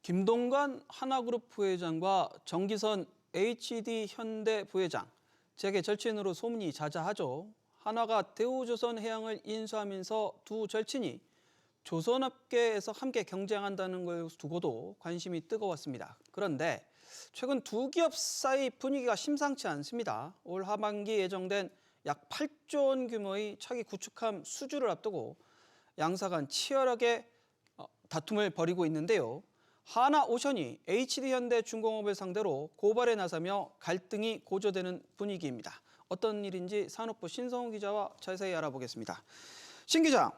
김동관 하나그룹 부회장과 정기선 HD현대 부회장, 재계 절친으로 소문이 자자하죠. 한화가 대우조선해양을 인수하면서 두 절친이 조선업계에서 함께 경쟁한다는 걸 두고도 관심이 뜨거웠습니다. 그런데 최근 두 기업 사이 분위기가 심상치 않습니다. 올 하반기 예정된 약 8조 원 규모의 차기 구축함 수주를 앞두고 양사 간 치열하게 다툼을 벌이고 있는데요. 하나오션이 HD현대중공업을 상대로 고발에 나서며 갈등이 고조되는 분위기입니다. 어떤 일인지 산업부 신성훈 기자와 자세히 알아보겠습니다. 신 기자,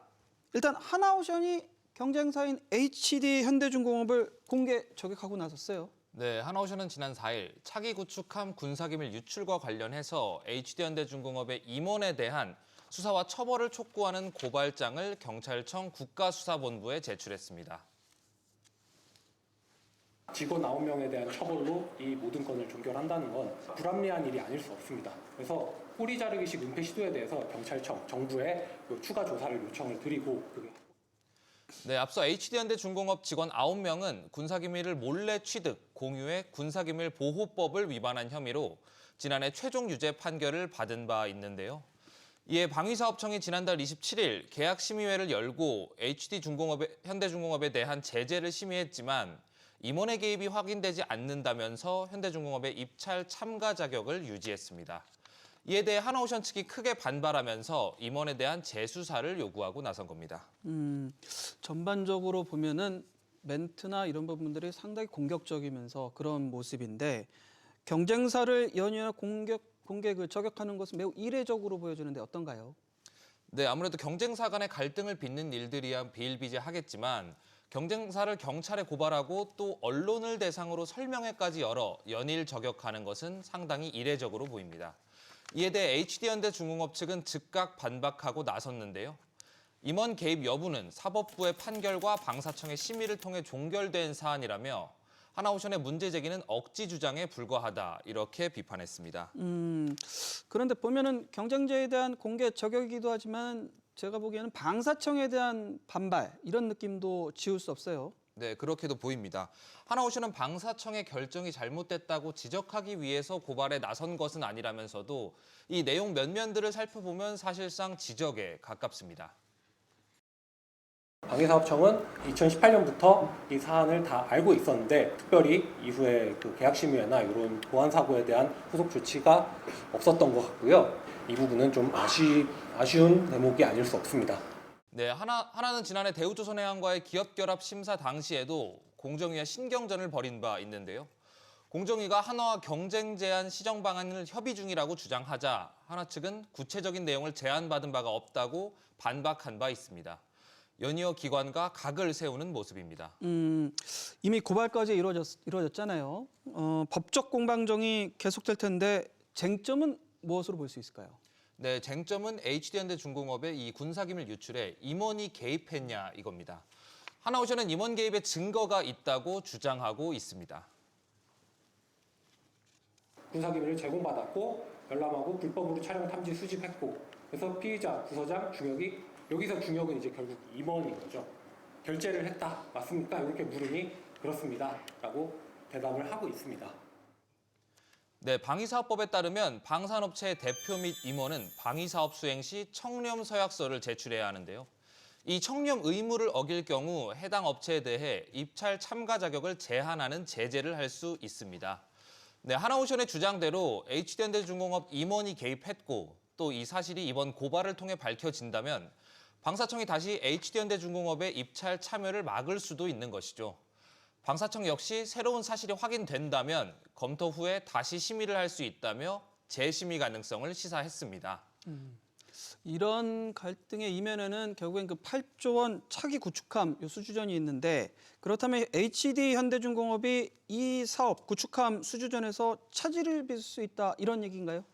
일단 하나오션이 경쟁사인 HD현대중공업을 공개 저격하고 나섰어요. 네, 하나오션은 지난 4일 차기 구축함 군사기밀 유출과 관련해서 HD현대중공업의 임원에 대한 수사와 처벌을 촉구하는 고발장을 경찰청 국가수사본부에 제출했습니다. 직원 9명에 대한 처벌로 이 모든 건을 종결한다는 건 불합리한 일이 아닐 수 없습니다. 그래서 꼬리 자르기식 은폐 시도에 대해서 경찰청, 정부에 추가 조사를 요청을 드리고 네, 앞서 HD현대중공업 직원 9명은 군사기밀을 몰래 취득, 공유해 군사기밀 보호법을 위반한 혐의로 지난해 최종 유죄 판결을 받은 바 있는데요. 이에 방위사업청이 지난달 27일 계약심의회를 열고 HD현대중공업에 대한 제재를 심의했지만 임원의 개입이 확인되지 않는다면서 현대중공업의 입찰 참가 자격을 유지했습니다. 이에 대해 하나오션 측이 크게 반발하면서 임원에 대한 재수사를 요구하고 나선 겁니다. 전반적으로 보면은 멘트나 이런 부분들이 상당히 공격적이면서 그런 모습인데 경쟁사를 연이어 공개 저격하는 것은 매우 이례적으로 보여지는데 어떤가요? 네, 아무래도 경쟁사 간의 갈등을 빚는 일들이야 비일비재하겠지만 경쟁사를 경찰에 고발하고 또 언론을 대상으로 설명회까지 열어 연일 저격하는 것은 상당히 이례적으로 보입니다. 이에 대해 HD현대중공업 측은 즉각 반박하고 나섰는데요. 임원 개입 여부는 사법부의 판결과 방사청의 심의를 통해 종결된 사안이라며 하나오션의 문제 제기는 억지 주장에 불과하다 이렇게 비판했습니다. 그런데 보면은 경쟁자에 대한 공개 저격이기도 하지만 제가 보기에는 방사청에 대한 반발 이런 느낌도 지울 수 없어요. 네, 그렇게도 보입니다. 하나오션은 방사청의 결정이 잘못됐다고 지적하기 위해서 고발에 나선 것은 아니라면서도 이 내용 면면들을 살펴보면 사실상 지적에 가깝습니다. 방위사업청은 2018년부터 이 사안을 다 알고 있었는데 특별히 이후에 그 계약심의회나 이런 보안 사고에 대한 후속 조치가 없었던 것 같고요. 이 부분은 좀 아쉬운 대목이 아닐 수 없습니다. 네, 하나는 지난해 대우조선해양과의 기업결합 심사 당시에도 공정위와 신경전을 벌인 바 있는데요. 공정위가 한화와 경쟁 제한 시정 방안을 협의 중이라고 주장하자 한화 측은 구체적인 내용을 제안받은 바가 없다고 반박한 바 있습니다. 연이어 기관과 각을 세우는 모습입니다. 이미 고발까지 이루어졌잖아요. 법적 공방정이 계속될 텐데 쟁점은 무엇으로 볼 수 있을까요? 네, 쟁점은 HD현대중공업의 이 군사기밀 유출에 임원이 개입했냐 이겁니다. 하나오션은 임원 개입의 증거가 있다고 주장하고 있습니다. 군사기밀을 제공받았고 열람하고 불법으로 촬영 탐지 수집했고 그래서 피의자, 부서장, 중역이 여기서 중역은 이제 결국 임원인 거죠. 결제를 했다. 맞습니까? 이렇게 물으니 그렇습니다. 라고 대답을 하고 있습니다. 네, 방위사업법에 따르면 방산업체의 대표 및 임원은 방위사업 수행 시 청렴 서약서를 제출해야 하는데요. 이 청렴 의무를 어길 경우 해당 업체에 대해 입찰 참가 자격을 제한하는 제재를 할 수 있습니다. 네, 하나오션의 주장대로 HD현대중공업 임원이 개입했고 또 이 사실이 이번 고발을 통해 밝혀진다면 방사청이 다시 HD현대중공업의 입찰 참여를 막을 수도 있는 것이죠. 방사청 역시 새로운 사실이 확인된다면 검토 후에 다시 심의를 할 수 있다며 재심의 가능성을 시사했습니다. 이런 갈등의 이면에는 결국엔 그 8조 원 차기 구축함 수주전이 있는데 그렇다면 HD현대중공업이 이 사업 구축함 수주전에서 차질을 빚을 수 있다 이런 얘기인가요?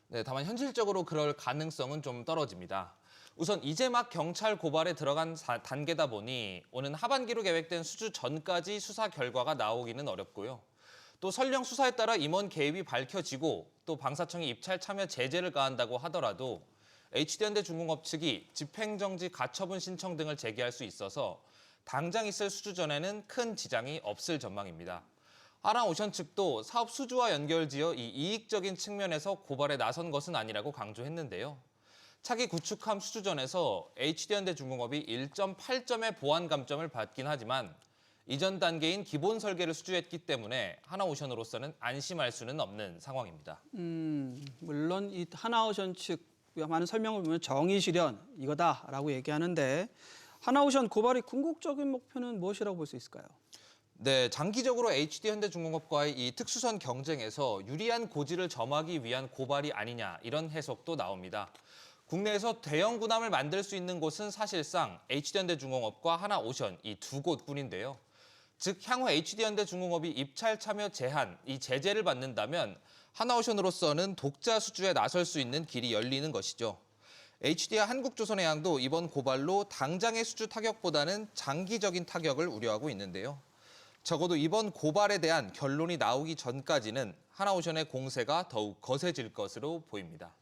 네, 다만 현실적으로 그럴 가능성은 좀 떨어집니다. 우선 이제 막 경찰 고발에 들어간 단계다 보니 오는 하반기로 계획된 수주 전까지 수사 결과가 나오기는 어렵고요. 또 설령 수사에 따라 임원 개입이 밝혀지고 또 방사청이 입찰 참여 제재를 가한다고 하더라도 HD현대중공업 측이 집행정지 가처분 신청 등을 제기할 수 있어서 당장 있을 수주전에는 큰 지장이 없을 전망입니다. 하나오션 측도 사업 수주와 연결지어 이 이익적인 측면에서 고발에 나선 것은 아니라고 강조했는데요. 차기 구축함 수주전에서 HD현대중공업이 1.8점의 보완 감점을 받긴 하지만 이전 단계인 기본 설계를 수주했기 때문에 하나오션으로서는 안심할 수는 없는 상황입니다. 물론 이 하나오션 측 많은 설명을 보면 정의 실현 이거다라고 얘기하는데 하나오션 고발의 궁극적인 목표는 무엇이라고 볼 수 있을까요? 네, 장기적으로 HD현대중공업과의 이 특수선 경쟁에서 유리한 고지를 점하기 위한 고발이 아니냐 이런 해석도 나옵니다. 국내에서 대형 군함을 만들 수 있는 곳은 사실상 HD현대중공업과 하나오션 이 두 곳뿐인데요. 즉 향후 HD현대중공업이 입찰 참여 제한, 이 제재를 받는다면 하나오션으로서는 독자 수주에 나설 수 있는 길이 열리는 것이죠. HD와 한국조선해양도 이번 고발로 당장의 수주 타격보다는 장기적인 타격을 우려하고 있는데요. 적어도 이번 고발에 대한 결론이 나오기 전까지는 하나오션의 공세가 더욱 거세질 것으로 보입니다.